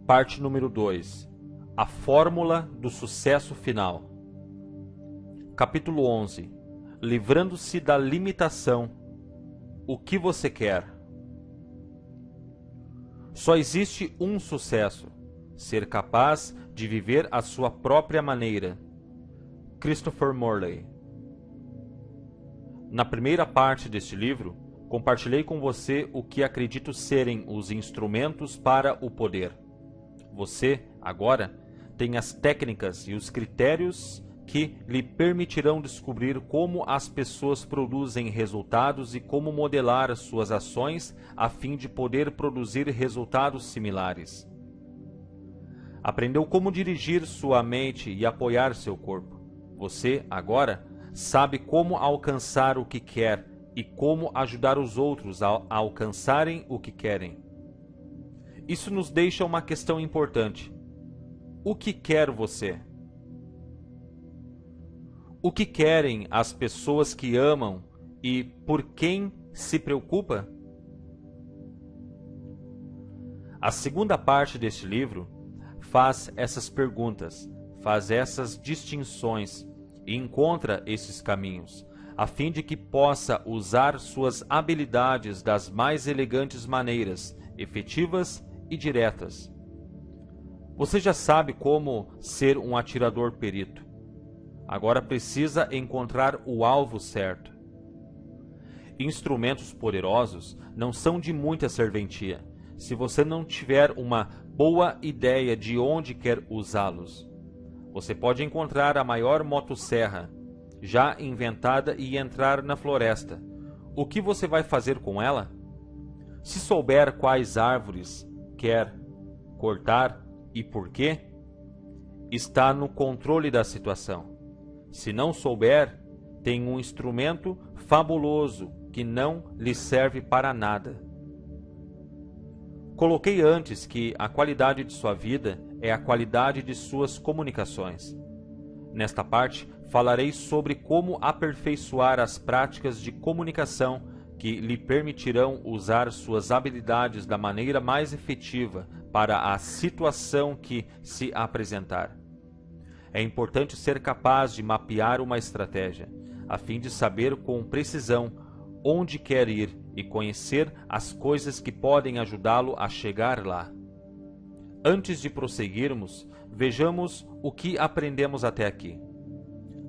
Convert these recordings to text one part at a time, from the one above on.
Parte número 2. A fórmula do sucesso final. Capítulo 11. Livrando-se da limitação. O que você quer? Só existe um sucesso: ser capaz de viver à sua própria maneira. Christopher Morley. Na primeira parte deste livro, compartilhei com você o que acredito serem os instrumentos para o poder. Você, agora, tem as técnicas e os critérios que lhe permitirão descobrir como as pessoas produzem resultados e como modelar as suas ações a fim de poder produzir resultados similares. Aprendeu como dirigir sua mente e apoiar seu corpo. Você, agora, sabe como alcançar o que quer e como ajudar os outros a alcançarem o que querem. Isso nos deixa uma questão importante. O que quer você? O que querem as pessoas que amam e por quem se preocupa? A segunda parte deste livro faz essas perguntas, faz essas distinções e encontra esses caminhos, a fim de que possa usar suas habilidades das mais elegantes maneiras, efetivas e diretas. Você já sabe como ser um atirador perito. Agora precisa encontrar o alvo certo. Instrumentos poderosos não são de muita serventia, se você não tiver uma boa ideia de onde quer usá-los. Você pode encontrar a maior motosserra já inventada e entrar na floresta. O que você vai fazer com ela? Se souber quais árvores quer cortar e por quê, está no controle da situação. Se não souber, tem um instrumento fabuloso que não lhe serve para nada. Coloquei antes que a qualidade de sua vida é a qualidade de suas comunicações. Nesta parte, falarei sobre como aperfeiçoar as práticas de comunicação que lhe permitirão usar suas habilidades da maneira mais efetiva para a situação que se apresentar. É importante ser capaz de mapear uma estratégia, a fim de saber com precisão onde quer ir e conhecer as coisas que podem ajudá-lo a chegar lá. Antes de prosseguirmos, vejamos o que aprendemos até aqui.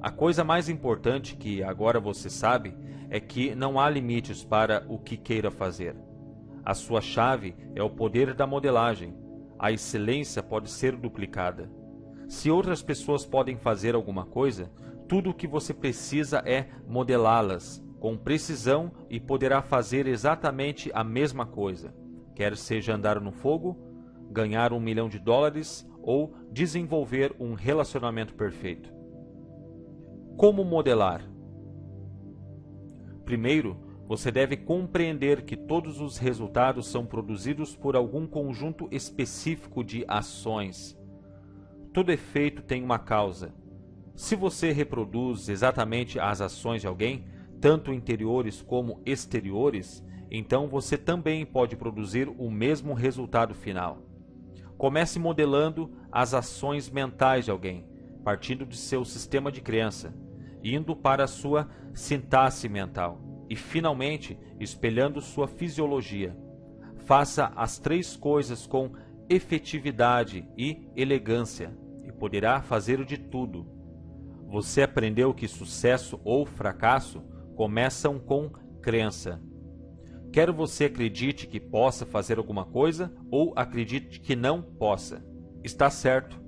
A coisa mais importante que agora você sabe é que não há limites para o que queira fazer. A sua chave é o poder da modelagem. A excelência pode ser duplicada. Se outras pessoas podem fazer alguma coisa, tudo o que você precisa é modelá-las com precisão e poderá fazer exatamente a mesma coisa, quer seja andar no fogo, ganhar $1 milhão ou desenvolver um relacionamento perfeito. Como modelar? Primeiro, você deve compreender que todos os resultados são produzidos por algum conjunto específico de ações. Todo efeito tem uma causa. Se você reproduz exatamente as ações de alguém, tanto interiores como exteriores, então você também pode produzir o mesmo resultado final. Comece modelando as ações mentais de alguém, partindo de seu sistema de crença, indo para a sua sintaxe mental e, finalmente, espelhando sua fisiologia. Faça as três coisas com efetividade e elegância e poderá fazer de tudo. Você aprendeu que sucesso ou fracasso começam com crença. Quer você acredite que possa fazer alguma coisa ou acredite que não possa. Está certo.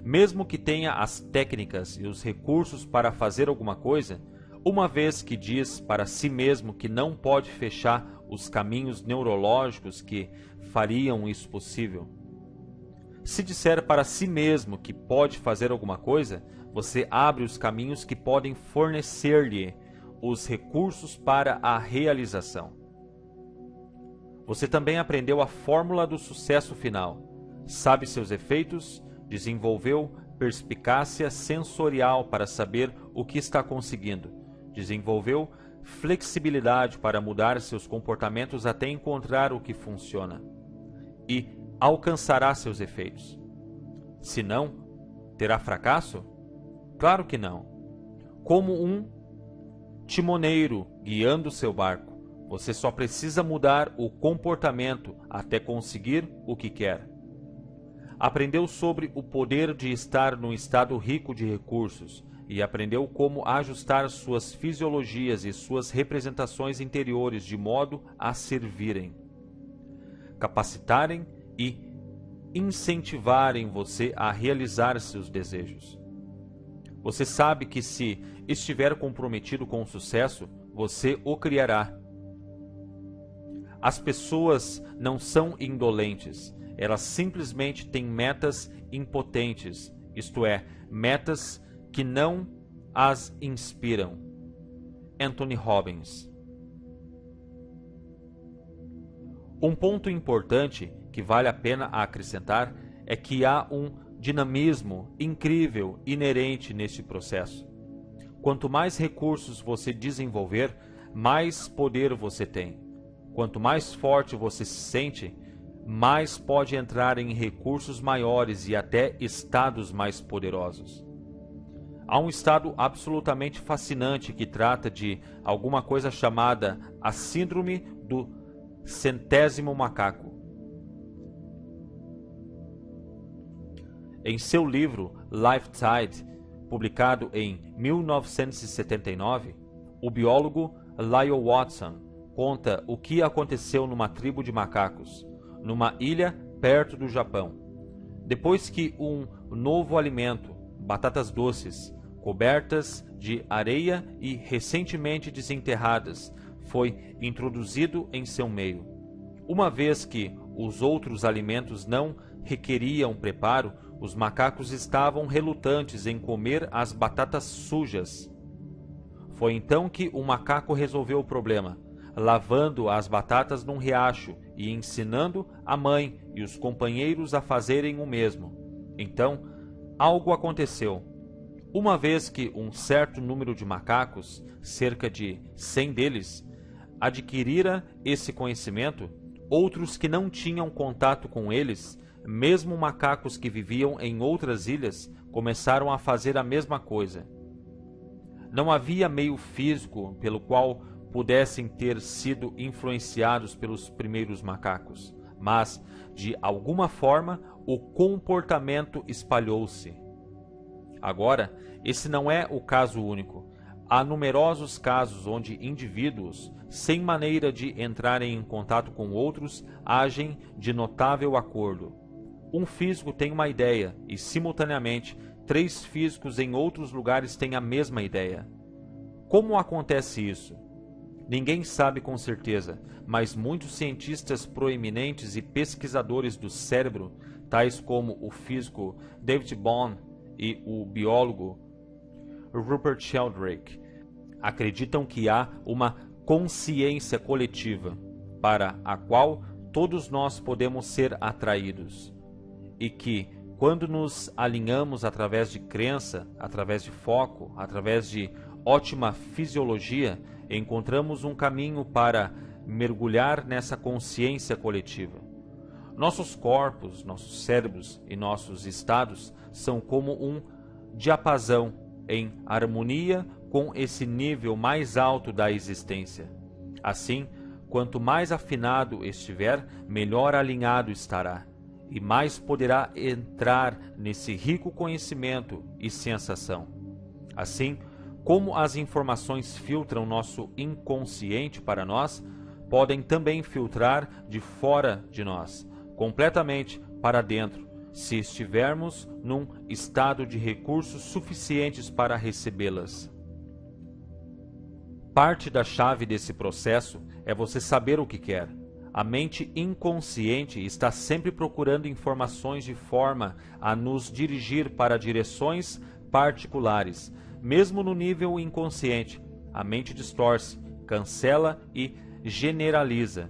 Mesmo que tenha as técnicas e os recursos para fazer alguma coisa, uma vez que diz para si mesmo que não pode fechar os caminhos neurológicos que fariam isso possível. Se disser para si mesmo que pode fazer alguma coisa, você abre os caminhos que podem fornecer-lhe os recursos para a realização. Você também aprendeu a fórmula do sucesso final. Sabe seus efeitos, desenvolveu perspicácia sensorial para saber o que está conseguindo, desenvolveu flexibilidade para mudar seus comportamentos até encontrar o que funciona. E alcançará seus efeitos. Se não, terá fracasso? Claro que não. Como um timoneiro guiando seu barco, você só precisa mudar o comportamento até conseguir o que quer. Aprendeu sobre o poder de estar num estado rico de recursos e aprendeu como ajustar suas fisiologias e suas representações interiores de modo a servirem, capacitarem e incentivarem você a realizar seus desejos. Você sabe que se estiver comprometido com o sucesso, você o criará. As pessoas não são indolentes, elas simplesmente têm metas impotentes, isto é, metas que não as inspiram. Anthony Robbins. Um ponto importante que vale a pena acrescentar é que há um dinamismo incrível inerente neste processo. Quanto mais recursos você desenvolver, mais poder você tem. Quanto mais forte você se sente, mais pode entrar em recursos maiores e até estados mais poderosos. Há um estado absolutamente fascinante que trata de alguma coisa chamada a síndrome do 100º macaco. Em seu livro Life Tide, publicado em 1979, o biólogo Lyle Watson conta o que aconteceu numa tribo de macacos, numa ilha perto do Japão. Depois que um novo alimento, batatas doces, cobertas de areia e recentemente desenterradas, foi introduzido em seu meio. Uma vez que os outros alimentos não requeriam preparo, os macacos estavam relutantes em comer as batatas sujas. Foi então que o macaco resolveu o problema, lavando as batatas num riacho e ensinando a mãe e os companheiros a fazerem o mesmo. Então, algo aconteceu. Uma vez que um certo número de macacos, cerca de 100 deles, adquirira esse conhecimento, outros que não tinham contato com eles, mesmo macacos que viviam em outras ilhas, começaram a fazer a mesma coisa. Não havia meio físico pelo qual pudessem ter sido influenciados pelos primeiros macacos, mas, de alguma forma, o comportamento espalhou-se. Agora, esse não é o caso único. Há numerosos casos onde indivíduos, sem maneira de entrarem em contato com outros, agem de notável acordo. Um físico tem uma ideia e, simultaneamente, 3 físicos em outros lugares têm a mesma ideia. Como acontece isso? Ninguém sabe com certeza, mas muitos cientistas proeminentes e pesquisadores do cérebro, tais como o físico David Bohm e o biólogo Rupert Sheldrake, acreditam que há uma consciência coletiva para a qual todos nós podemos ser atraídos e que, quando nos alinhamos através de crença, através de foco, através de ótima fisiologia, encontramos um caminho para mergulhar nessa consciência coletiva. Nossos corpos, nossos cérebros e nossos estados são como um diapasão em harmonia com esse nível mais alto da existência. Assim, quanto mais afinado estiver, melhor alinhado estará, e mais poderá entrar nesse rico conhecimento e sensação. Assim, como as informações filtram nosso inconsciente para nós, podem também filtrar de fora de nós, completamente para dentro, se estivermos num estado de recursos suficientes para recebê-las. Parte da chave desse processo é você saber o que quer. A mente inconsciente está sempre procurando informações de forma a nos dirigir para direções particulares. Mesmo no nível inconsciente, a mente distorce, cancela e generaliza.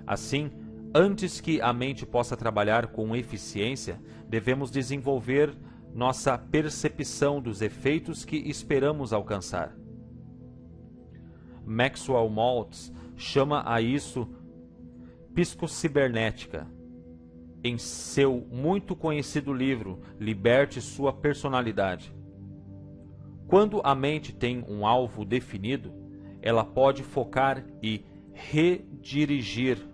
Assim, antes que a mente possa trabalhar com eficiência, devemos desenvolver nossa percepção dos efeitos que esperamos alcançar. Maxwell Maltz chama a isso psicocibernética. em seu muito conhecido livro Liberte Sua Personalidade. Quando a mente tem um alvo definido, ela pode focar e redirigir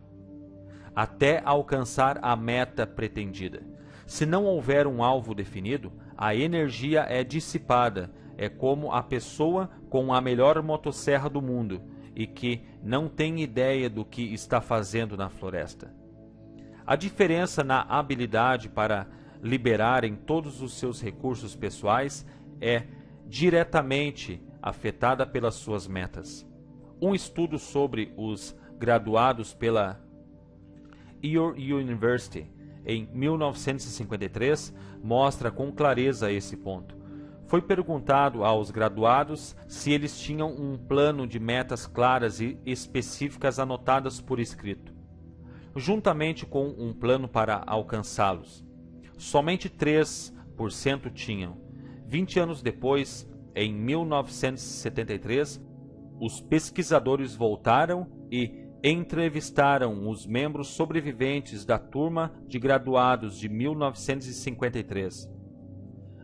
até alcançar a meta pretendida. Se não houver um alvo definido, a energia é dissipada. É como a pessoa com a melhor motosserra do mundo e que não tem ideia do que está fazendo na floresta. A diferença na habilidade para liberarem todos os seus recursos pessoais é diretamente afetada pelas suas metas. Um estudo sobre os graduados pela Your University em 1953 mostra com clareza esse ponto. Foi perguntado aos graduados se eles tinham um plano de metas claras e específicas anotadas por escrito, juntamente com um plano para alcançá-los. Somente 3% tinham. 20 anos depois, em 1973, os pesquisadores voltaram e entrevistaram os membros sobreviventes da turma de graduados de 1953.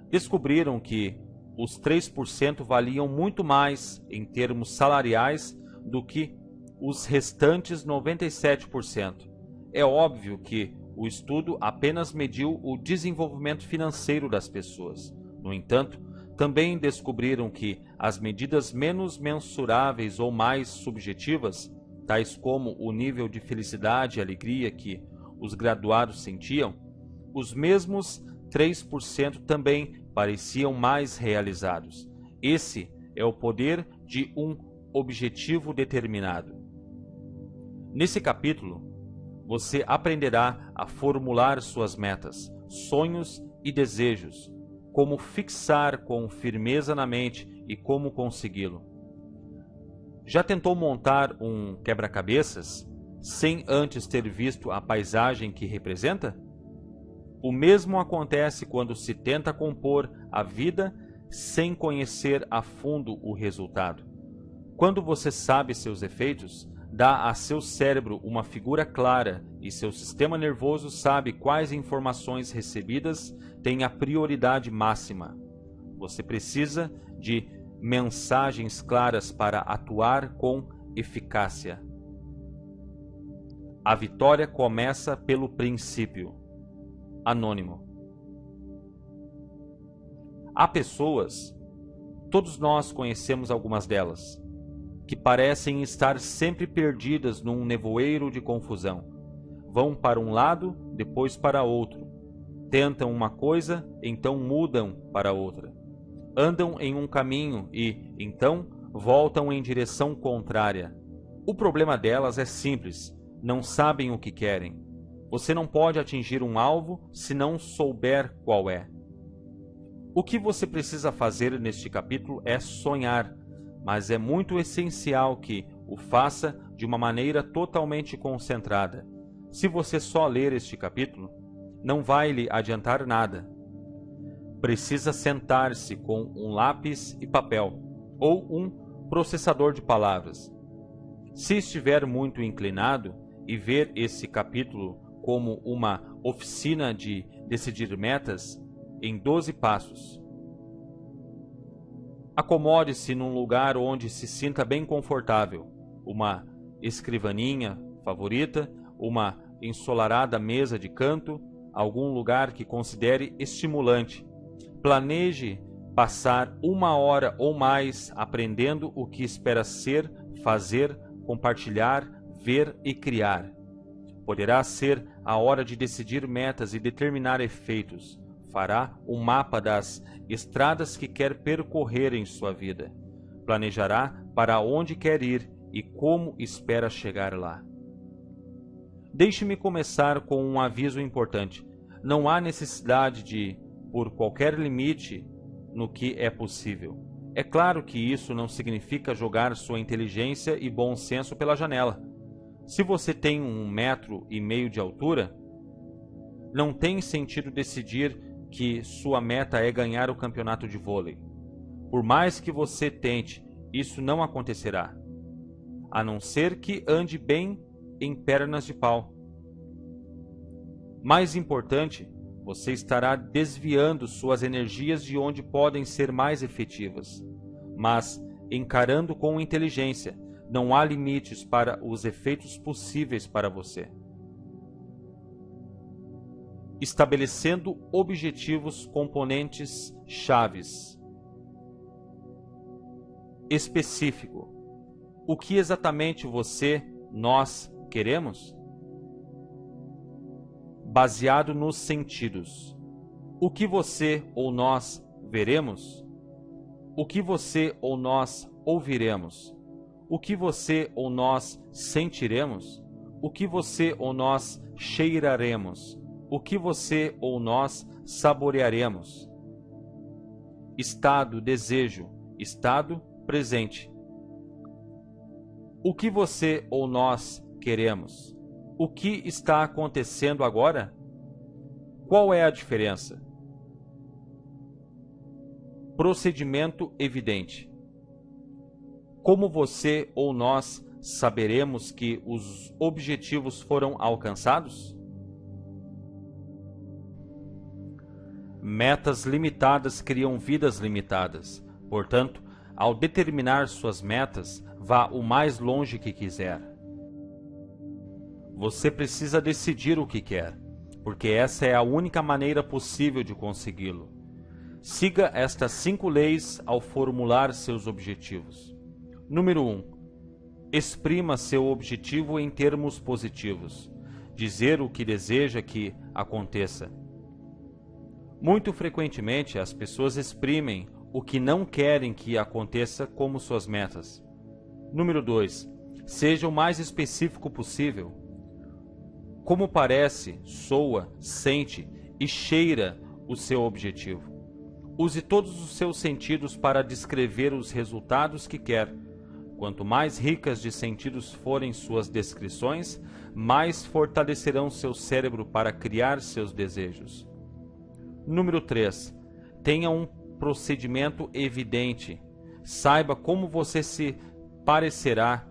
Descobriram que os 3% valiam muito mais em termos salariais do que os restantes 97%. É óbvio que o estudo apenas mediu o desenvolvimento financeiro das pessoas. No entanto, também descobriram que as medidas menos mensuráveis ou mais subjetivas, tais como o nível de felicidade e alegria que os graduados sentiam, os mesmos 3% também pareciam mais realizados. Esse é o poder de um objetivo determinado. Nesse capítulo, você aprenderá a formular suas metas, sonhos e desejos, como fixar com firmeza na mente e como consegui-lo. Já tentou montar um quebra-cabeças sem antes ter visto a paisagem que representa? O mesmo acontece quando se tenta compor a vida sem conhecer a fundo o resultado. Quando você sabe seus efeitos, dá a seu cérebro uma figura clara e seu sistema nervoso sabe quais informações recebidas têm a prioridade máxima. Você precisa de mensagens claras para atuar com eficácia. A vitória começa pelo princípio. Anônimo. Há pessoas, todos nós conhecemos algumas delas, que parecem estar sempre perdidas num nevoeiro de confusão. Vão para um lado, depois para outro. Tentam uma coisa, então mudam para outra. Andam em um caminho e, então, voltam em direção contrária. O problema delas é simples: não sabem o que querem. Você não pode atingir um alvo se não souber qual é. O que você precisa fazer neste capítulo é sonhar, mas é muito essencial que o faça de uma maneira totalmente concentrada. Se você só ler este capítulo, não vai lhe adiantar nada. Precisa sentar-se com um lápis e papel, ou um processador de palavras. Se estiver muito inclinado e ver esse capítulo como uma oficina de decidir metas em 12 passos. Acomode-se num lugar onde se sinta bem confortável, uma escrivaninha favorita, uma ensolarada mesa de canto, algum lugar que considere estimulante. Planeje passar 1 hora ou mais aprendendo o que espera ser, fazer, compartilhar, ver e criar. Poderá ser a hora de decidir metas e determinar efeitos. Fará um mapa das estradas que quer percorrer em sua vida. Planejará para onde quer ir e como espera chegar lá. Deixe-me começar com um aviso importante. Não há necessidade de por qualquer limite no que é possível. É claro que isso não significa jogar sua inteligência e bom senso pela janela. Se você tem 1,5 metros de altura, não tem sentido decidir que sua meta é ganhar o campeonato de vôlei. Por mais que você tente, isso não acontecerá, a não ser que ande bem em pernas de pau. Mais importante, você estará desviando suas energias de onde podem ser mais efetivas. Mas, encarando com inteligência, não há limites para os efeitos possíveis para você. Estabelecendo objetivos componentes chaves. Específico. O que exatamente nós queremos? Baseado nos sentidos. O que você ou nós veremos? O que você ou nós ouviremos? O que você ou nós sentiremos? O que você ou nós cheiraremos? O que você ou nós saborearemos? Estado, desejo, estado, presente. O que você ou nós queremos? O que está acontecendo agora? Qual é a diferença? Procedimento evidente. Como você ou nós saberemos que os objetivos foram alcançados? Metas limitadas criam vidas limitadas. Portanto, ao determinar suas metas, vá o mais longe que quiser. Você precisa decidir o que quer, porque essa é a única maneira possível de consegui-lo. Siga estas 5 leis ao formular seus objetivos. Número 1. Exprima seu objetivo em termos positivos. Dizer o que deseja que aconteça. Muito frequentemente, as pessoas exprimem o que não querem que aconteça como suas metas. Número 2. Seja o mais específico possível. Como parece, soa, sente e cheira o seu objetivo. Use todos os seus sentidos para descrever os resultados que quer. Quanto mais ricas de sentidos forem suas descrições, mais fortalecerão seu cérebro para criar seus desejos. Número 3. Tenha um procedimento evidente. Saiba como você se parecerá,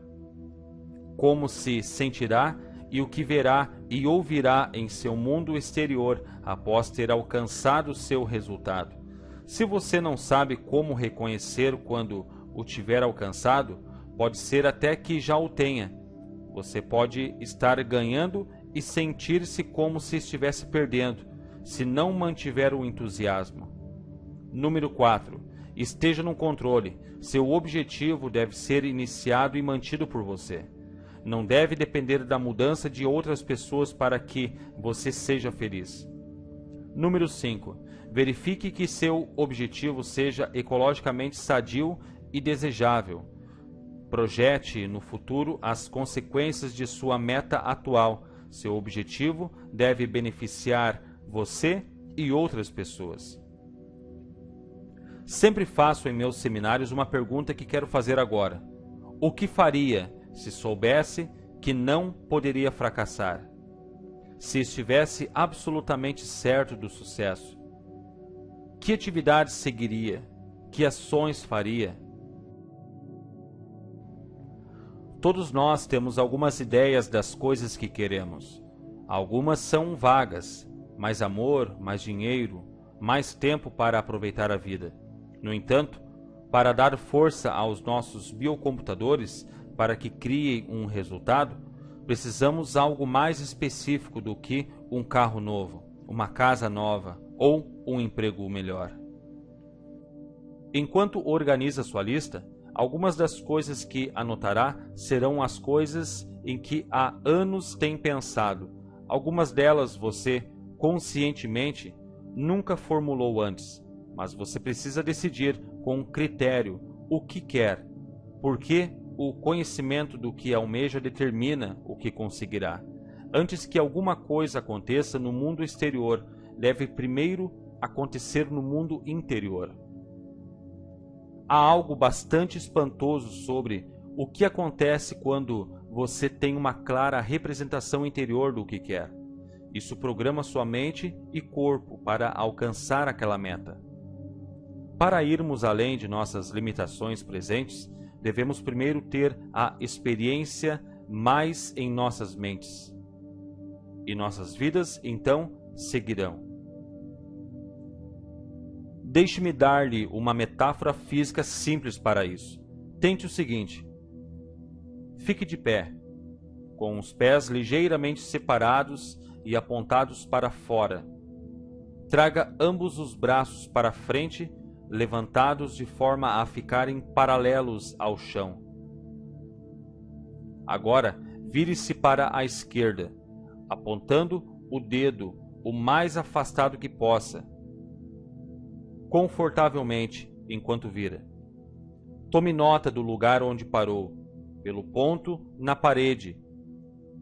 como se sentirá e o que verá e ouvirá em seu mundo exterior após ter alcançado seu resultado. Se você não sabe como reconhecer quando o tiver alcançado, pode ser até que já o tenha. Você pode estar ganhando e sentir-se como se estivesse perdendo, se não mantiver o entusiasmo. Número 4. Esteja no controle. Seu objetivo deve ser iniciado e mantido por você. Não deve depender da mudança de outras pessoas para que você seja feliz. Número 5. Verifique que seu objetivo seja ecologicamente sadio e desejável. Projete no futuro as consequências de sua meta atual. Seu objetivo deve beneficiar você e outras pessoas. Sempre faço em meus seminários uma pergunta que quero fazer agora. O que faria se soubesse que não poderia fracassar? Se estivesse absolutamente certo do sucesso? Que atividades seguiria? Que ações faria? Todos nós temos algumas ideias das coisas que queremos. Algumas são vagas. Mais amor, mais dinheiro, mais tempo para aproveitar a vida. No entanto, para dar força aos nossos biocomputadores para que criem um resultado, precisamos algo mais específico do que um carro novo, uma casa nova ou um emprego melhor. Enquanto organiza sua lista, algumas das coisas que anotará serão as coisas em que há anos tem pensado. Algumas delas você, conscientemente, nunca formulou antes, mas você precisa decidir com critério o que quer, porque o conhecimento do que almeja determina o que conseguirá. Antes que alguma coisa aconteça no mundo exterior, deve primeiro acontecer no mundo interior. Há algo bastante espantoso sobre o que acontece quando você tem uma clara representação interior do que quer. Isso programa sua mente e corpo para alcançar aquela meta. Para irmos além de nossas limitações presentes, devemos primeiro ter a experiência mais em nossas mentes. e nossas vidas então seguirão. Deixe-me dar-lhe uma metáfora física simples para isso. Tente o seguinte: fique de pé, com os pés ligeiramente separados e apontados para fora. Traga ambos os braços para frente, levantados de forma a ficarem paralelos ao chão. Agora, vire-se para a esquerda, apontando o dedo o mais afastado que possa, confortavelmente, enquanto vira. Tome nota do lugar onde parou, pelo ponto na parede,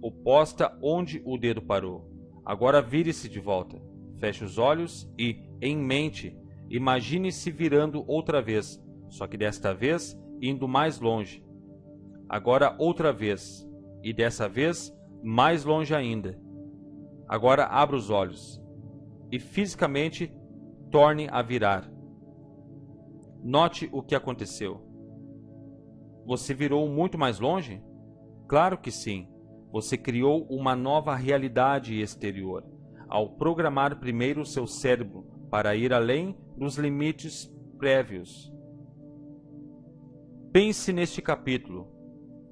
oposta onde o dedo parou. Agora vire-se de volta. Feche os olhos e, em mente, imagine-se virando outra vez, só que desta vez indo mais longe. Agora outra vez, e dessa vez mais longe ainda. Agora abra os olhos e fisicamente torne a virar. Note o que aconteceu. Você virou muito mais longe? Claro que sim. Você criou uma nova realidade exterior, ao programar primeiro seu cérebro para ir além dos limites prévios. Pense neste capítulo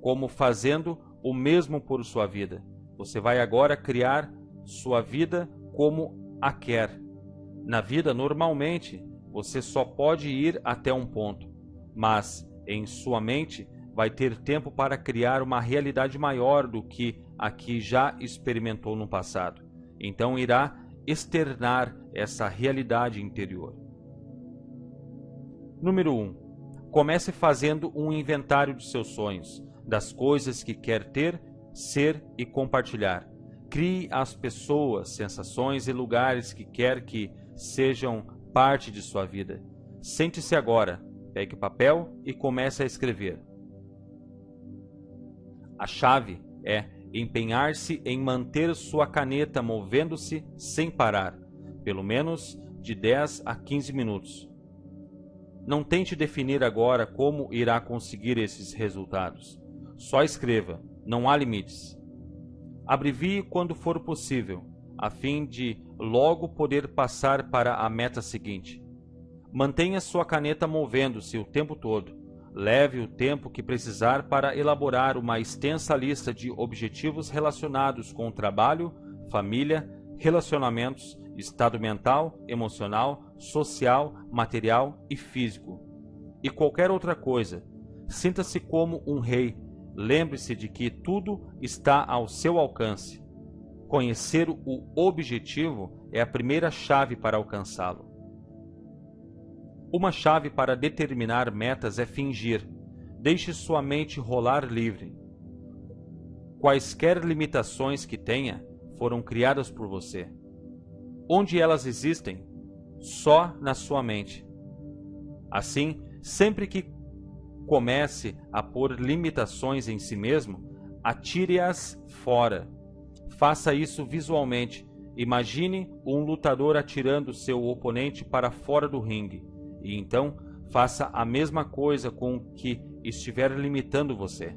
como fazendo o mesmo por sua vida. Você vai agora criar sua vida como a quer. Na vida, normalmente, você só pode ir até um ponto, mas em sua mente vai ter tempo para criar uma realidade maior do que a que já experimentou no passado. Então irá externar essa realidade interior. Número 1. Comece fazendo um inventário de seus sonhos, das coisas que quer ter, ser e compartilhar. Crie as pessoas, sensações e lugares que quer que sejam parte de sua vida. Sente-se agora, pegue papel e comece a escrever. A chave é empenhar-se em manter sua caneta movendo-se sem parar, pelo menos de 10 a 15 minutos. Não tente definir agora como irá conseguir esses resultados. Só escreva, não há limites. Abrevie quando for possível, a fim de logo poder passar para a meta seguinte. Mantenha sua caneta movendo-se o tempo todo. Leve o tempo que precisar para elaborar uma extensa lista de objetivos relacionados com o trabalho, família, relacionamentos, estado mental, emocional, social, material e físico. E qualquer outra coisa. Sinta-se como um rei. Lembre-se de que tudo está ao seu alcance. Conhecer o objetivo é a primeira chave para alcançá-lo. Uma chave para determinar metas é fingir. Deixe sua mente rolar livre. Quaisquer limitações que tenha foram criadas por você. Onde elas existem? Só na sua mente. Assim, sempre que comece a pôr limitações em si mesmo, atire-as fora. Faça isso visualmente. Imagine um lutador atirando seu oponente para fora do ringue. E então, faça a mesma coisa com o que estiver limitando você.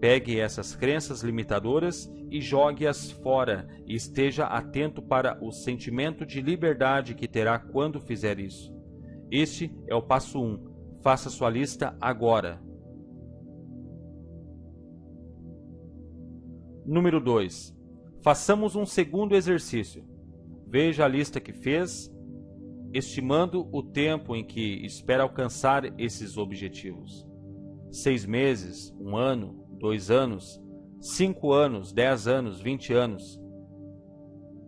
Pegue essas crenças limitadoras e jogue-as fora, e esteja atento para o sentimento de liberdade que terá quando fizer isso. Este é o passo 1. Faça sua lista agora. Número 2. Façamos um segundo exercício. Veja a lista que fez, estimando o tempo em que espera alcançar esses objetivos. 6 meses, 1 ano, 2 anos, 5 anos, 10 anos, 20 anos.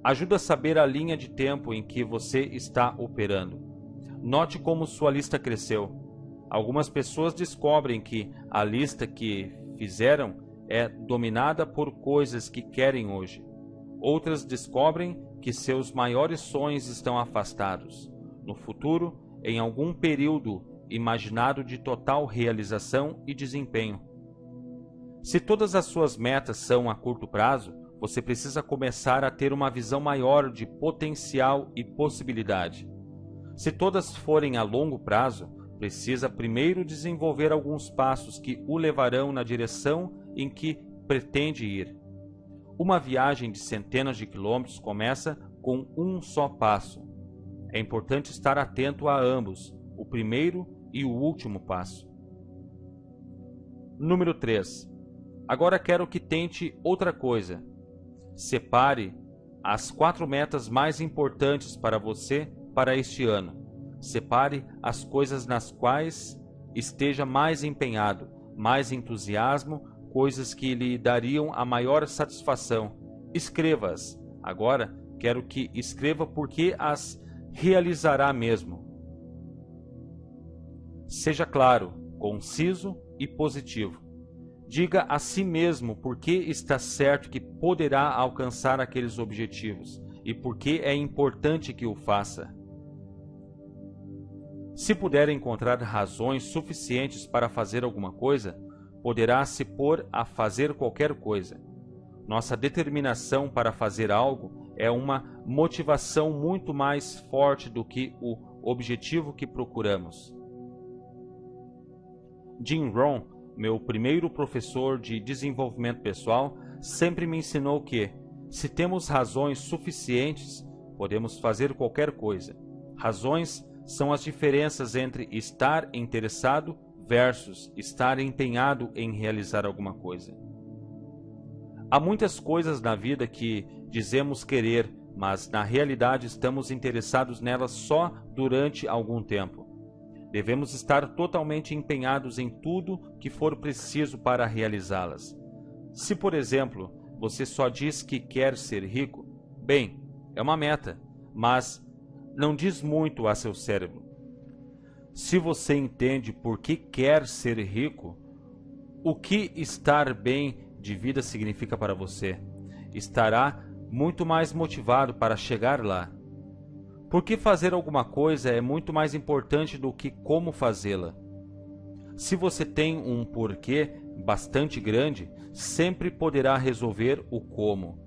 Ajuda a saber a linha de tempo em que você está operando. Note como sua lista cresceu. Algumas pessoas descobrem que a lista que fizeram é dominada por coisas que querem hoje. Outras descobrem que seus maiores sonhos estão afastados. No futuro, em algum período imaginado de total realização e desempenho. Se todas as suas metas são a curto prazo, você precisa começar a ter uma visão maior de potencial e possibilidade. Se todas forem a longo prazo, precisa primeiro desenvolver alguns passos que o levarão na direção em que pretende ir. Uma viagem de centenas de quilômetros começa com um só passo. É importante estar atento a ambos, o primeiro e o último passo. Número 3. Agora quero que tente outra coisa. Separe as 4 metas mais importantes para você para este ano. Separe as coisas nas quais esteja mais empenhado, mais entusiasmo, coisas que lhe dariam a maior satisfação. Escreva-as. Agora quero que escreva porque as realizará mesmo. Seja claro, conciso e positivo. Diga a si mesmo por que está certo que poderá alcançar aqueles objetivos e por que é importante que o faça. Se puder encontrar razões suficientes para fazer alguma coisa, poderá se pôr a fazer qualquer coisa. Nossa determinação para fazer algo é uma motivação muito mais forte do que o objetivo que procuramos. Jim Rohn, meu primeiro professor de desenvolvimento pessoal, sempre me ensinou que, se temos razões suficientes, podemos fazer qualquer coisa. Razões são as diferenças entre estar interessado versus estar empenhado em realizar alguma coisa. Há muitas coisas na vida que dizemos querer, mas na realidade estamos interessados nelas só durante algum tempo. Devemos estar totalmente empenhados em tudo que for preciso para realizá-las. Se, por exemplo, você só diz que quer ser rico, bem, é uma meta, mas não diz muito a seu cérebro. Se você entende por que quer ser rico, o que estar bem de vida significa para você, estará muito mais motivado para chegar lá. Porque fazer alguma coisa é muito mais importante do que como fazê-la. Se você tem um porquê bastante grande, sempre poderá resolver o como.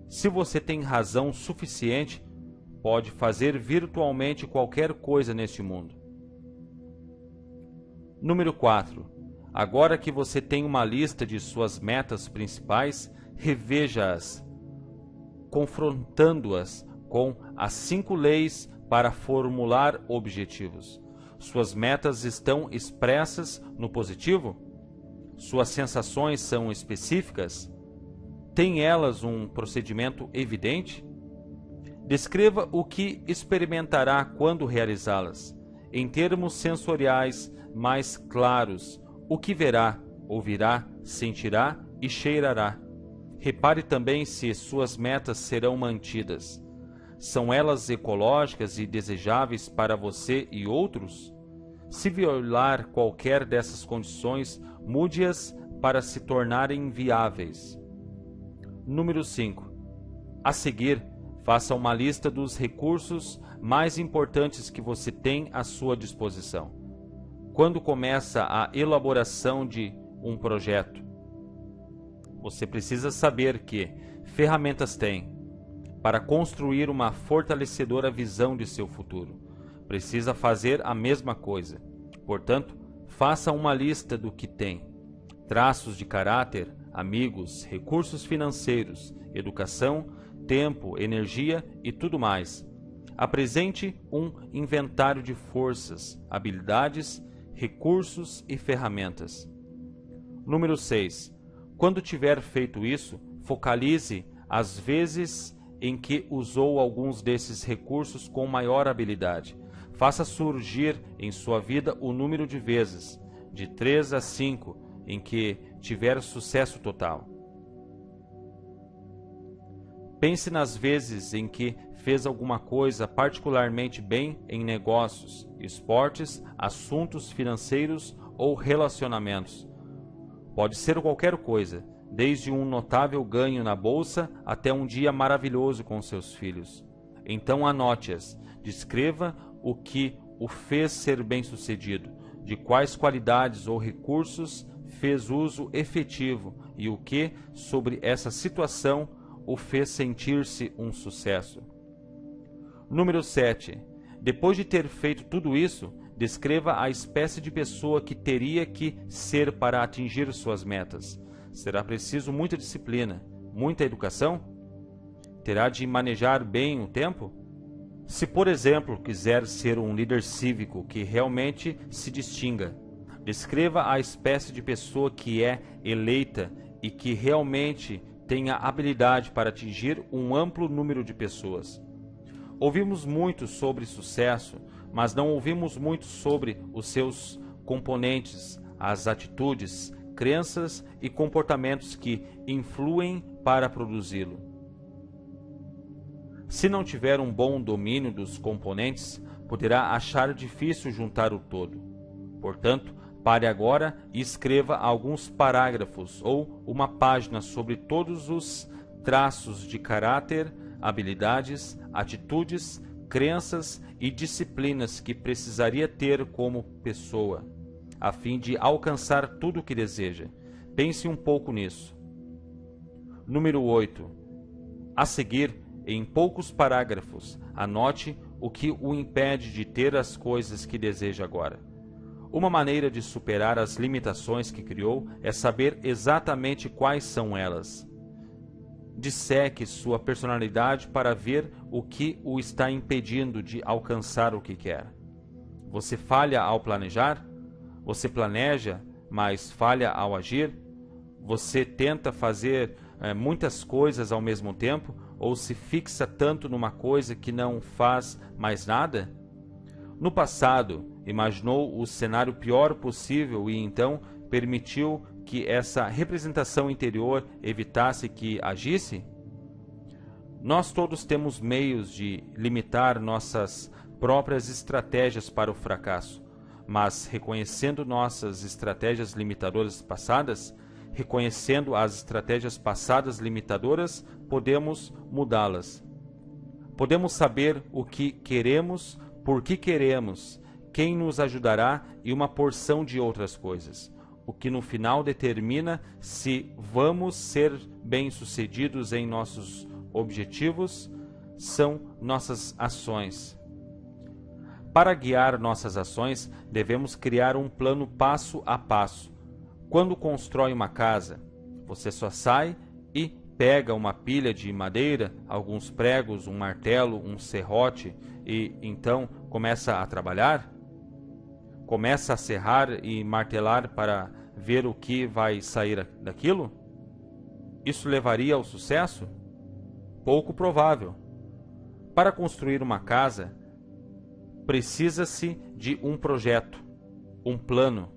Se você tem razão suficiente, pode fazer virtualmente qualquer coisa neste mundo. Número 4. Agora que você tem uma lista de suas metas principais, reveja-as, confrontando-as com as 5 leis para formular objetivos. Suas metas estão expressas no positivo? Suas sensações são específicas? Têm elas um procedimento evidente? Descreva o que experimentará quando realizá-las. Em termos sensoriais mais claros, o que verá, ouvirá, sentirá e cheirará. Repare também se suas metas serão mantidas. São elas ecológicas e desejáveis para você e outros? Se violar qualquer dessas condições, mude-as para se tornarem viáveis. Número 5. A seguir, faça uma lista dos recursos mais importantes que você tem à sua disposição. Quando começa a elaboração de um projeto, você precisa saber que ferramentas tem para construir uma fortalecedora visão de seu futuro. Precisa fazer a mesma coisa. Portanto, faça uma lista do que tem: traços de caráter, amigos, recursos financeiros, educação, tempo, energia e tudo mais. Apresente um inventário de forças, habilidades, recursos e ferramentas. Número 6. Quando tiver feito isso, focalize as vezes em que usou alguns desses recursos com maior habilidade. Faça surgir em sua vida o número de vezes, de 3 a 5, em que tiver sucesso total. Pense nas vezes em que fez alguma coisa particularmente bem em negócios, esportes, assuntos financeiros ou relacionamentos. Pode ser qualquer coisa, desde um notável ganho na bolsa até um dia maravilhoso com seus filhos. Então anote-as, descreva o que o fez ser bem-sucedido, de quais qualidades ou recursos fez uso efetivo e o que, sobre essa situação, o fez sentir-se um sucesso. Número 7. Depois de ter feito tudo isso, descreva a espécie de pessoa que teria que ser para atingir suas metas. Será preciso muita disciplina, muita educação? Terá de manejar bem o tempo? Se, por exemplo, quiser ser um líder cívico que realmente se distinga, descreva a espécie de pessoa que é eleita e que realmente tenha habilidade para atingir um amplo número de pessoas. Ouvimos muito sobre sucesso, mas não ouvimos muito sobre os seus componentes, as atitudes, crenças e comportamentos que influem para produzi-lo. Se não tiver um bom domínio dos componentes, poderá achar difícil juntar o todo. Portanto, pare agora e escreva alguns parágrafos ou uma página sobre todos os traços de caráter, habilidades, atitudes, crenças e disciplinas que precisaria ter como pessoa, a fim de alcançar tudo o que deseja. Pense um pouco nisso. Número 8. A seguir, em poucos parágrafos, anote o que o impede de ter as coisas que deseja agora. Uma maneira de superar as limitações que criou é saber exatamente quais são elas. Disseque sua personalidade para ver o que o está impedindo de alcançar o que quer. Você falha ao planejar? Você planeja, mas falha ao agir? Você tenta fazer muitas coisas ao mesmo tempo? Ou se fixa tanto numa coisa que não faz mais nada? No passado, imaginou o cenário pior possível e então permitiu que essa representação interior evitasse que agisse? Nós todos temos meios de limitar nossas próprias estratégias para o fracasso, mas reconhecendo nossas estratégias limitadoras passadas, reconhecendo as estratégias passadas limitadoras, podemos mudá-las. Podemos saber o que queremos, por que queremos, quem nos ajudará e uma porção de outras coisas, o que no final determina se vamos ser bem-sucedidos em nossos objetivos são nossas ações. Para guiar nossas ações, devemos criar um plano passo a passo. Quando constrói uma casa, você só sai e pega uma pilha de madeira, alguns pregos, um martelo, um serrote e então começa a trabalhar? Começa a serrar e martelar para ver o que vai sair daquilo? Isso levaria ao sucesso? Pouco provável. Para construir uma casa, precisa-se de um projeto, um plano.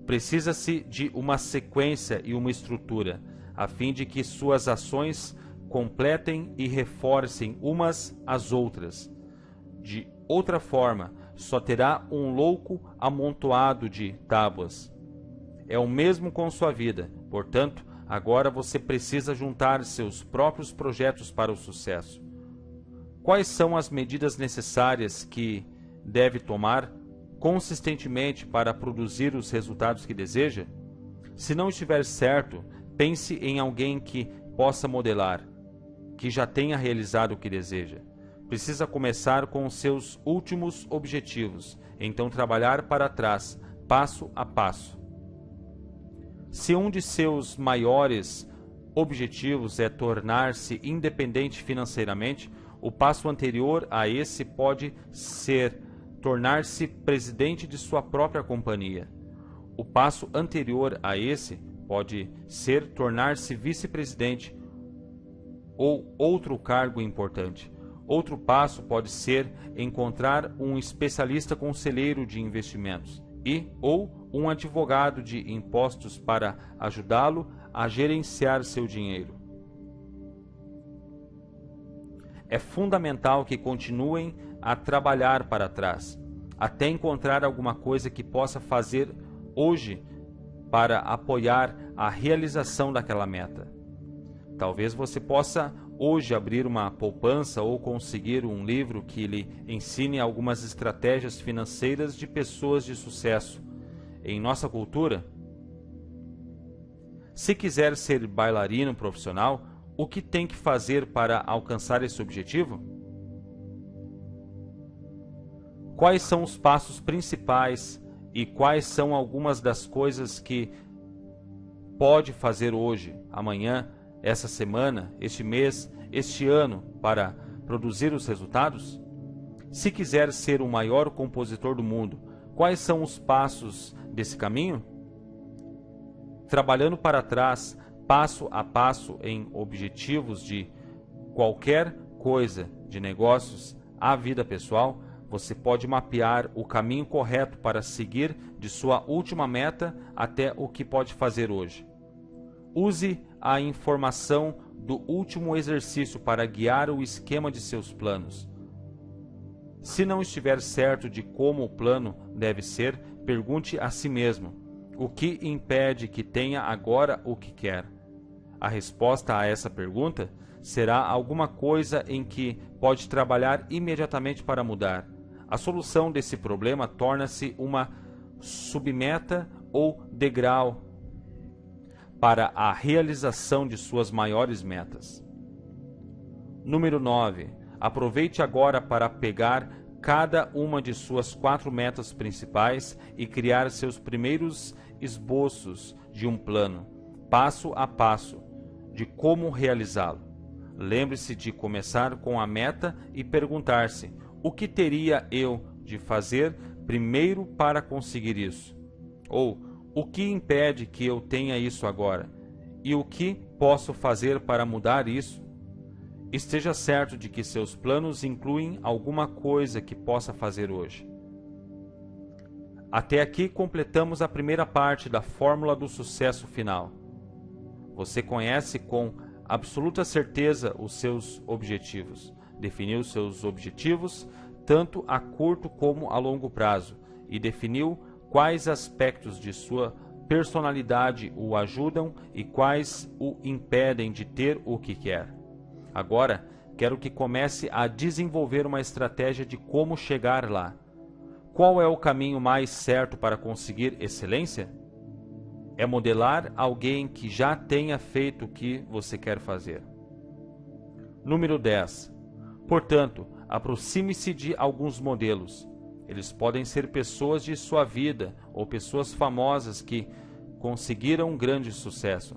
Precisa-se de uma sequência e uma estrutura, a fim de que suas ações completem e reforcem umas às outras. De outra forma, só terá um louco amontoado de tábuas. É o mesmo com sua vida. Portanto, agora você precisa juntar seus próprios projetos para o sucesso. Quais são as medidas necessárias que deve tomar consistentemente para produzir os resultados que deseja? Se não estiver certo, pense em alguém que possa modelar, que já tenha realizado o que deseja. Precisa começar com os seus últimos objetivos, então trabalhar para trás, passo a passo. Se um de seus maiores objetivos é tornar-se independente financeiramente, o passo anterior a esse pode ser tornar-se presidente de sua própria companhia. O passo anterior a esse pode ser tornar-se vice-presidente ou outro cargo importante. Outro passo pode ser encontrar um especialista conselheiro de investimentos ou um advogado de impostos para ajudá-lo a gerenciar seu dinheiro. É fundamental que continuem a trabalhar para trás, até encontrar alguma coisa que possa fazer hoje para apoiar a realização daquela meta. Talvez você possa hoje abrir uma poupança ou conseguir um livro que lhe ensine algumas estratégias financeiras de pessoas de sucesso. Em nossa cultura, se quiser ser bailarino profissional, o que tem que fazer para alcançar esse objetivo? Quais são os passos principais e quais são algumas das coisas que pode fazer hoje, amanhã, essa semana, este mês, este ano para produzir os resultados? Se quiser ser o maior compositor do mundo, quais são os passos desse caminho? Trabalhando para trás, passo a passo em objetivos de qualquer coisa, de negócios à vida pessoal, você pode mapear o caminho correto para seguir de sua última meta até o que pode fazer hoje. Use a informação do último exercício para guiar o esquema de seus planos. Se não estiver certo de como o plano deve ser, pergunte a si mesmo: o que impede que tenha agora o que quer? A resposta a essa pergunta será alguma coisa em que pode trabalhar imediatamente para mudar. A solução desse problema torna-se uma submeta ou degrau para a realização de suas maiores metas. Número 9. Aproveite agora para pegar cada uma de suas 4 metas principais e criar seus primeiros esboços de um plano, passo a passo, de como realizá-lo. Lembre-se de começar com a meta e perguntar-se: o que teria eu de fazer primeiro para conseguir isso? Ou, o que impede que eu tenha isso agora? E o que posso fazer para mudar isso? Esteja certo de que seus planos incluem alguma coisa que possa fazer hoje. Até aqui completamos a primeira parte da fórmula do sucesso final. Você conhece com absoluta certeza os seus objetivos. Definiu seus objetivos tanto a curto como a longo prazo e definiu quais aspectos de sua personalidade o ajudam e quais o impedem de ter o que quer. Agora, quero que comece a desenvolver uma estratégia de como chegar lá. Qual é o caminho mais certo para conseguir excelência? É modelar alguém que já tenha feito o que você quer fazer. Número 10. Portanto, aproxime-se de alguns modelos. Eles podem ser pessoas de sua vida ou pessoas famosas que conseguiram um grande sucesso.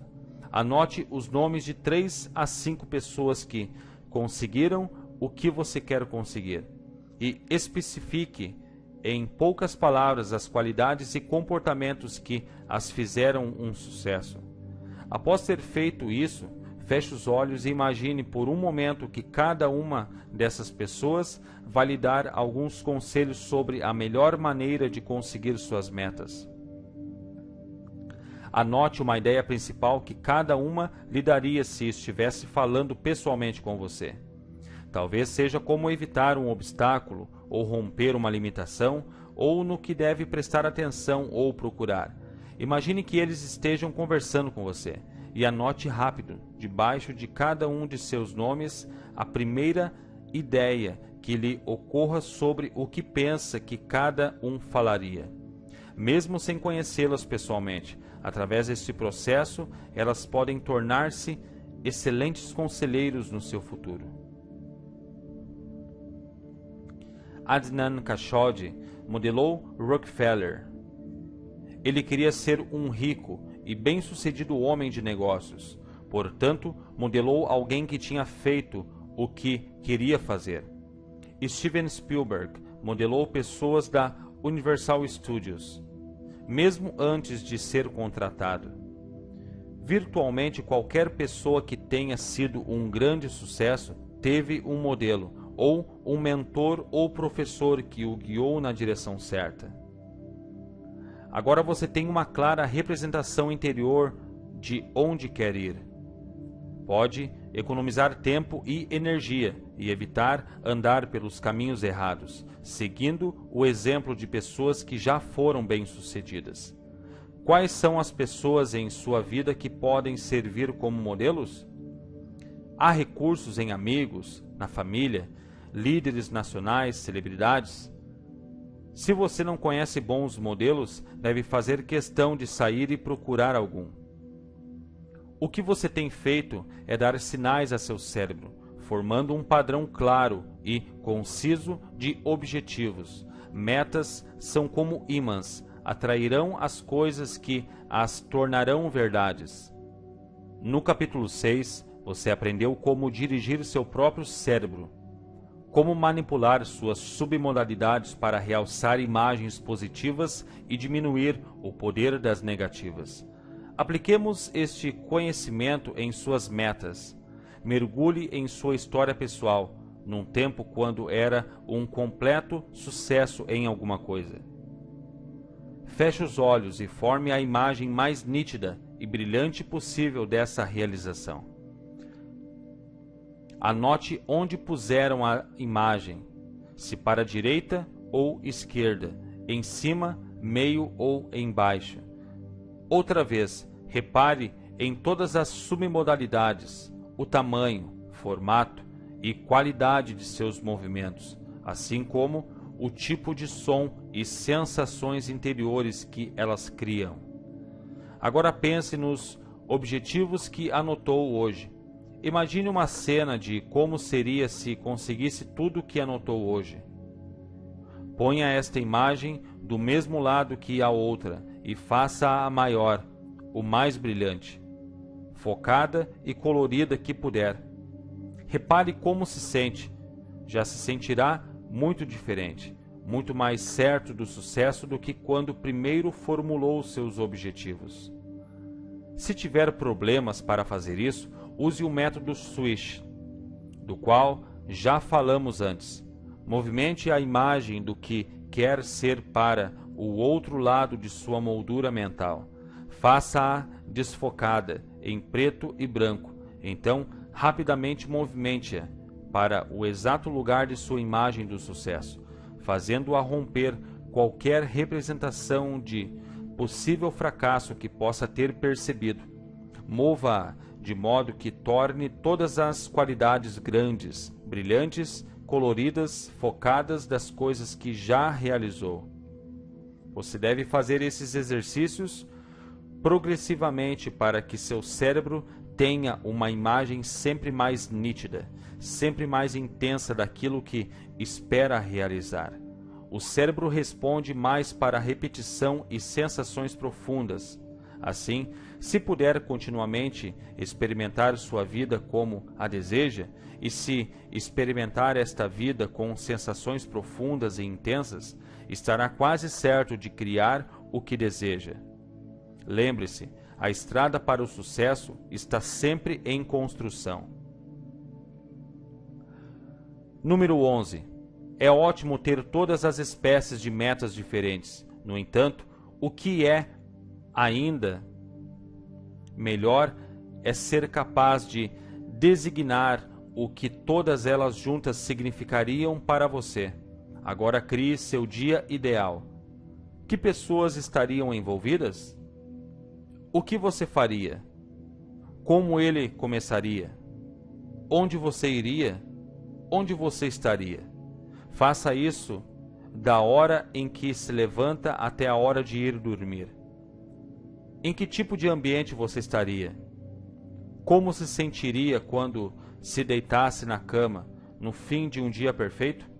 Anote os nomes de 3 a 5 pessoas que conseguiram o que você quer conseguir e especifique em poucas palavras as qualidades e comportamentos que as fizeram um sucesso. Após ter feito isso, feche os olhos e imagine por um momento que cada uma dessas pessoas vai lhe dar alguns conselhos sobre a melhor maneira de conseguir suas metas. Anote uma ideia principal que cada uma lhe daria se estivesse falando pessoalmente com você. Talvez seja como evitar um obstáculo, ou romper uma limitação, ou no que deve prestar atenção ou procurar. Imagine que eles estejam conversando com você, e anote rápido, debaixo de cada um de seus nomes, a primeira ideia que lhe ocorra sobre o que pensa que cada um falaria. Mesmo sem conhecê-las pessoalmente, através deste processo, elas podem tornar-se excelentes conselheiros no seu futuro. Adnan Khashoggi modelou Rockefeller. Ele queria ser um rico e bem-sucedido homem de negócios. Portanto, modelou alguém que tinha feito o que queria fazer. Steven Spielberg modelou pessoas da Universal Studios, mesmo antes de ser contratado. Virtualmente qualquer pessoa que tenha sido um grande sucesso teve um modelo, ou um mentor ou professor que o guiou na direção certa. Agora você tem uma clara representação interior de onde quer ir. Pode economizar tempo e energia e evitar andar pelos caminhos errados, seguindo o exemplo de pessoas que já foram bem-sucedidas. Quais são as pessoas em sua vida que podem servir como modelos? Há recursos em amigos, na família, líderes nacionais, celebridades? Se você não conhece bons modelos, deve fazer questão de sair e procurar algum. O que você tem feito é dar sinais a seu cérebro, formando um padrão claro e conciso de objetivos. Metas são como ímãs, atrairão as coisas que as tornarão verdades. No capítulo 6, você aprendeu como dirigir seu próprio cérebro, como manipular suas submodalidades para realçar imagens positivas e diminuir o poder das negativas. Apliquemos este conhecimento em suas metas. Mergulhe em sua história pessoal, num tempo quando era um completo sucesso em alguma coisa. Feche os olhos e forme a imagem mais nítida e brilhante possível dessa realização. Anote onde puseram a imagem, se para a direita ou esquerda, em cima, meio ou embaixo. Outra vez, repare em todas as submodalidades, o tamanho, formato e qualidade de seus movimentos, assim como o tipo de som e sensações interiores que elas criam. Agora pense nos objetivos que anotou hoje. Imagine uma cena de como seria se conseguisse tudo o que anotou hoje. Ponha esta imagem do mesmo lado que a outra e faça-a maior, o mais brilhante, focada e colorida que puder. Repare como se sente. Já se sentirá muito diferente, muito mais certo do sucesso do que quando primeiro formulou seus objetivos. Se tiver problemas para fazer isso, use o método Swish, do qual já falamos antes. Movimente a imagem do que quer ser para o outro lado de sua moldura mental. Faça-a desfocada, em preto e branco. Então, rapidamente movimente-a para o exato lugar de sua imagem do sucesso, fazendo-a romper qualquer representação de possível fracasso que possa ter percebido. Mova-a de modo que torne todas as qualidades grandes, brilhantes, coloridas, focadas das coisas que já realizou. Você deve fazer esses exercícios progressivamente para que seu cérebro tenha uma imagem sempre mais nítida, sempre mais intensa daquilo que espera realizar. O cérebro responde mais para repetição e sensações profundas. Assim, se puder continuamente experimentar sua vida como a deseja, e se experimentar esta vida com sensações profundas e intensas, estará quase certo de criar o que deseja. Lembre-se, a estrada para o sucesso está sempre em construção. Número 11. É ótimo ter todas as espécies de metas diferentes. No entanto, o que é ainda melhor é ser capaz de designar o que todas elas juntas significariam para você. Agora crie seu dia ideal. Que pessoas estariam envolvidas? O que você faria? Como ele começaria? Onde você iria? Onde você estaria? Faça isso da hora em que se levanta até a hora de ir dormir. Em que tipo de ambiente você estaria? Como se sentiria quando se deitasse na cama no fim de um dia perfeito?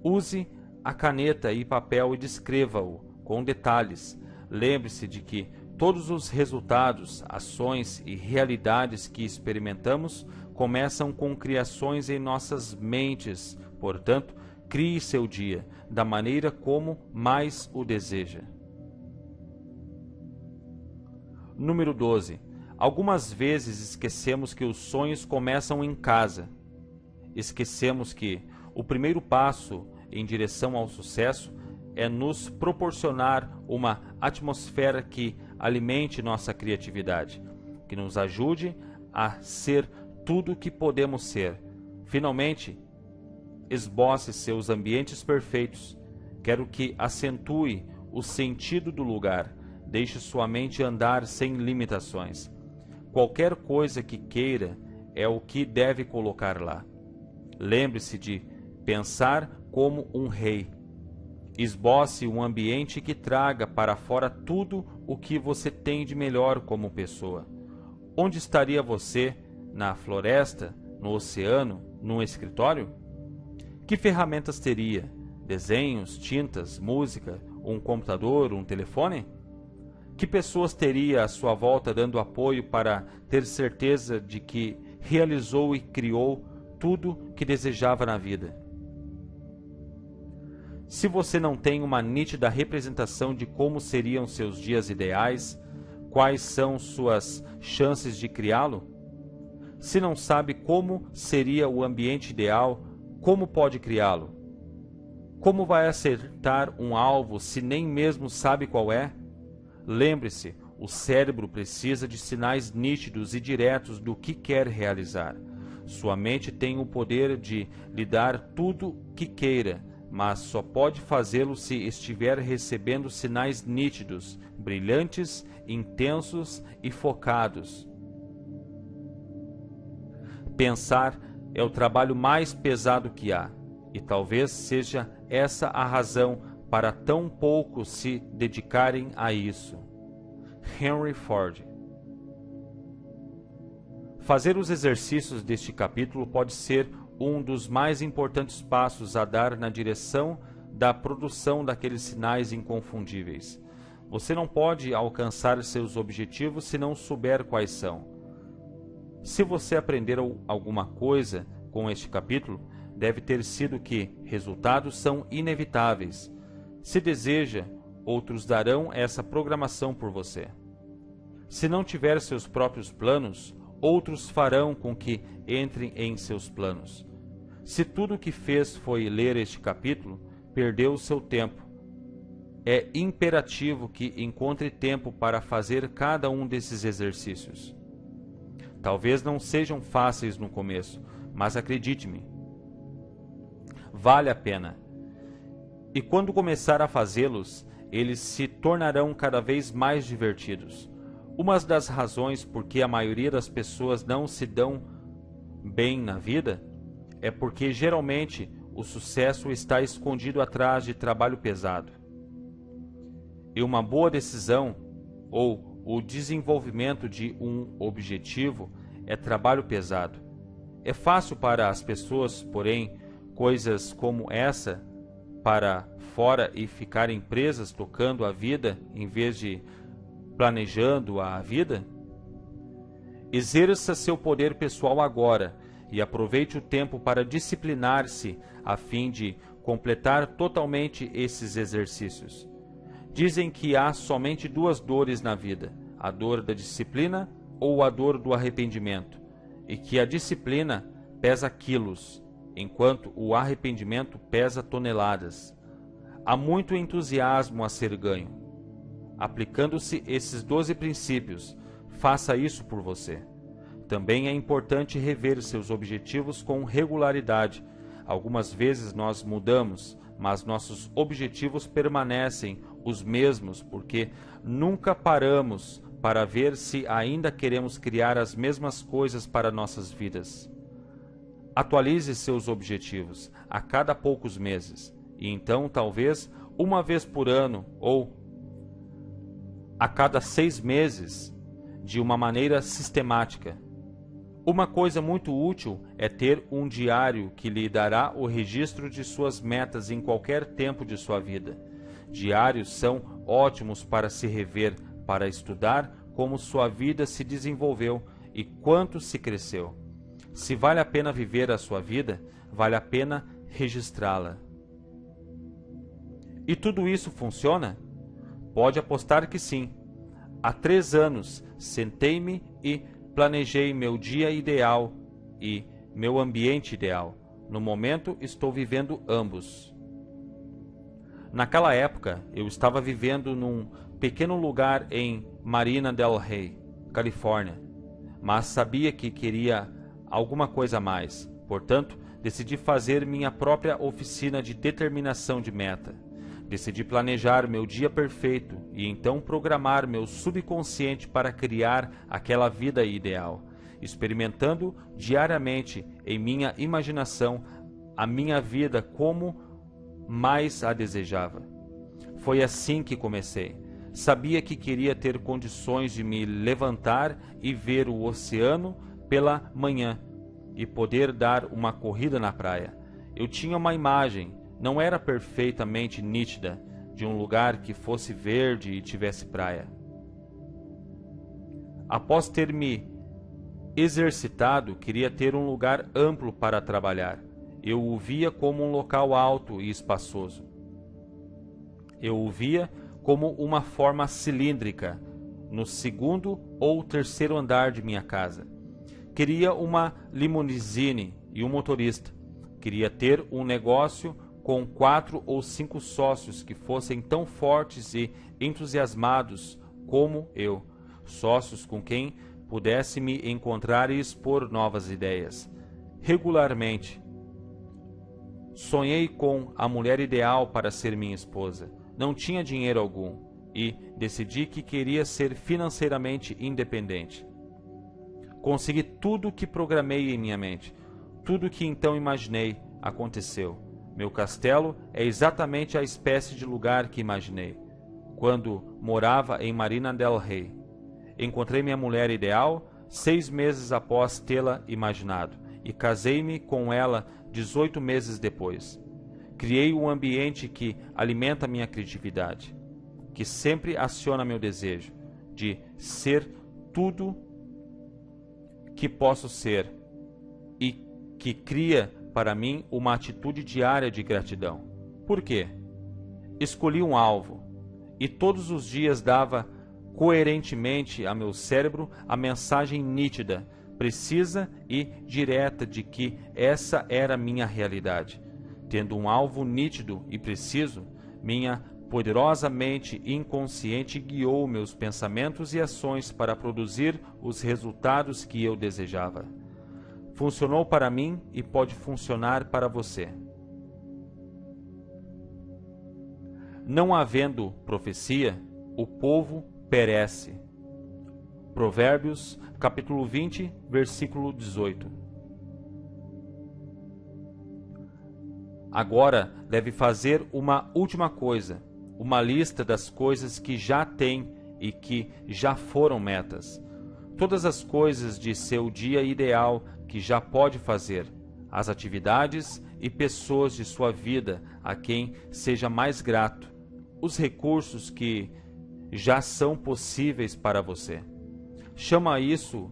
Use a caneta e papel e descreva-o com detalhes. Lembre-se de que todos os resultados, ações e realidades que experimentamos começam com criações em nossas mentes. Portanto, crie seu dia da maneira como mais o deseja. Número 12. Algumas vezes esquecemos que os sonhos começam em casa. Esquecemos que o primeiro passo em direção ao sucesso é nos proporcionar uma atmosfera que alimente nossa criatividade, que nos ajude a ser tudo o que podemos ser. Finalmente, esboce seus ambientes perfeitos. Quero que acentue o sentido do lugar. Deixe sua mente andar sem limitações. Qualquer coisa que queira é o que deve colocar lá. Lembre-se de pensar como um rei. Esboce um ambiente que traga para fora tudo o que você tem de melhor como pessoa. Onde estaria você? Na floresta? No oceano? Num escritório? Que ferramentas teria? Desenhos, tintas, música, um computador, um telefone? Que pessoas teria à sua volta dando apoio para ter certeza de que realizou e criou tudo que desejava na vida? Se você não tem uma nítida representação de como seriam seus dias ideais, quais são suas chances de criá-lo? Se não sabe como seria o ambiente ideal, como pode criá-lo? Como vai acertar um alvo se nem mesmo sabe qual é? Lembre-se, o cérebro precisa de sinais nítidos e diretos do que quer realizar. Sua mente tem o poder de lhe dar tudo que queira, mas só pode fazê-lo se estiver recebendo sinais nítidos, brilhantes, intensos e focados. Pensar é o trabalho mais pesado que há, e talvez seja essa a razão para tão poucos se dedicarem a isso. Henry Ford. Fazer os exercícios deste capítulo pode ser um dos mais importantes passos a dar na direção da produção daqueles sinais inconfundíveis. Você não pode alcançar seus objetivos se não souber quais são. Se você aprender alguma coisa com este capítulo, deve ter sido que resultados são inevitáveis. Se deseja, outros darão essa programação por você. Se não tiver seus próprios planos, outros farão com que entrem em seus planos. Se tudo o que fez foi ler este capítulo, perdeu o seu tempo. É imperativo que encontre tempo para fazer cada um desses exercícios. Talvez não sejam fáceis no começo, mas acredite-me, vale a pena. E quando começar a fazê-los, eles se tornarão cada vez mais divertidos. Uma das razões por que a maioria das pessoas não se dão bem na vida é porque geralmente o sucesso está escondido atrás de trabalho pesado. E uma boa decisão ou o desenvolvimento de um objetivo é trabalho pesado. É fácil para as pessoas, porém, coisas como essa para fora e ficarem presas tocando a vida em vez de planejando a vida? Exerça seu poder pessoal agora e aproveite o tempo para disciplinar-se a fim de completar totalmente esses exercícios. Dizem que há somente duas dores na vida, a dor da disciplina ou a dor do arrependimento, e que a disciplina pesa quilos, enquanto o arrependimento pesa toneladas. Há muito entusiasmo a ser ganho. Aplicando-se esses 12 princípios, faça isso por você. Também é importante rever seus objetivos com regularidade. Algumas vezes nós mudamos, mas nossos objetivos permanecem os mesmos porque nunca paramos para ver se ainda queremos criar as mesmas coisas para nossas vidas. Atualize seus objetivos a cada poucos meses, e então talvez uma vez por ano ou a cada 6 meses, de uma maneira sistemática. Uma coisa muito útil é ter um diário que lhe dará o registro de suas metas em qualquer tempo de sua vida. Diários são ótimos para se rever, para estudar como sua vida se desenvolveu e quanto se cresceu. Se vale a pena viver a sua vida, vale a pena registrá-la. E tudo isso funciona? Pode apostar que sim. Há 3 anos, sentei-me e planejei meu dia ideal e meu ambiente ideal. No momento, estou vivendo ambos. Naquela época, eu estava vivendo num pequeno lugar em Marina del Rey, Califórnia, mas sabia que queria alguma coisa a mais. Portanto, decidi fazer minha própria oficina de determinação de meta. Decidi planejar meu dia perfeito e então programar meu subconsciente para criar aquela vida ideal, experimentando diariamente em minha imaginação a minha vida como mais a desejava. Foi assim que comecei. Sabia que queria ter condições de me levantar e ver o oceano pela manhã e poder dar uma corrida na praia. Eu tinha uma imagem, não era perfeitamente nítida, de um lugar que fosse verde e tivesse praia. Após ter me exercitado, queria ter um lugar amplo para trabalhar. Eu o via como um local alto e espaçoso. Eu o via como uma forma cilíndrica no segundo ou terceiro andar de minha casa. Queria uma limusine e um motorista. Queria ter um negócio com 4 ou 5 sócios que fossem tão fortes e entusiasmados como eu, sócios com quem pudesse me encontrar e expor novas ideias. Regularmente. Sonhei com a mulher ideal para ser minha esposa. Não tinha dinheiro algum e decidi que queria ser financeiramente independente. Consegui tudo o que programei em minha mente. Tudo o que então imaginei aconteceu. Meu castelo é exatamente a espécie de lugar que imaginei quando morava em Marina del Rey. Encontrei minha mulher ideal 6 meses após tê-la imaginado e casei-me com ela 18 meses depois. Criei um ambiente que alimenta minha criatividade, que sempre aciona meu desejo de ser tudo que posso ser e que cria para mim uma atitude diária de gratidão. Por quê? Escolhi um alvo e todos os dias dava coerentemente a meu cérebro a mensagem nítida, precisa e direta de que essa era minha realidade. Tendo um alvo nítido e preciso, minha poderosa mente inconsciente guiou meus pensamentos e ações para produzir os resultados que eu desejava. Funcionou para mim e pode funcionar para você. Não havendo profecia, o povo perece. Provérbios, capítulo 20, versículo 18. Agora deve fazer uma última coisa, uma lista das coisas que já tem e que já foram metas. Todas as coisas de seu dia ideal que já pode fazer, as atividades e pessoas de sua vida a quem seja mais grato, os recursos que já são possíveis para você. Chama isso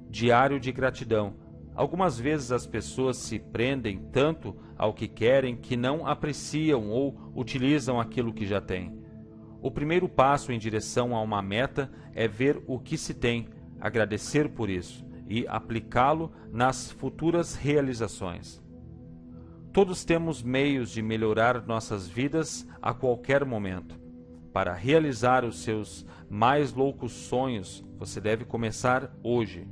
diário de gratidão. Algumas vezes as pessoas se prendem tanto ao que querem que não apreciam ou utilizam aquilo que já têm. O primeiro passo em direção a uma meta é ver o que se tem, agradecer por isso e aplicá-lo nas futuras realizações. Todos temos meios de melhorar nossas vidas a qualquer momento. Para realizar os seus mais loucos sonhos, você deve começar hoje,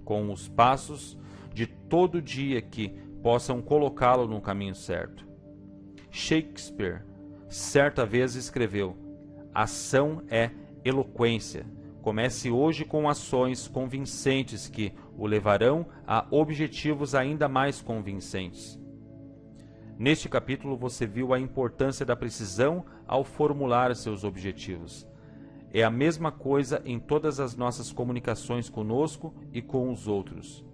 com os passos de todo dia que possam colocá-lo no caminho certo. Shakespeare certa vez escreveu: ação é eloquência. Comece hoje com ações convincentes que o levarão a objetivos ainda mais convincentes. Neste capítulo você viu a importância da precisão ao formular seus objetivos. É a mesma coisa em todas as nossas comunicações conosco e com os outros.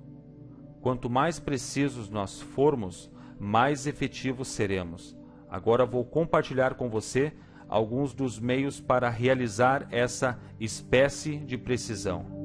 Quanto mais precisos nós formos, mais efetivos seremos. Agora vou compartilhar com você alguns dos meios para realizar essa espécie de precisão.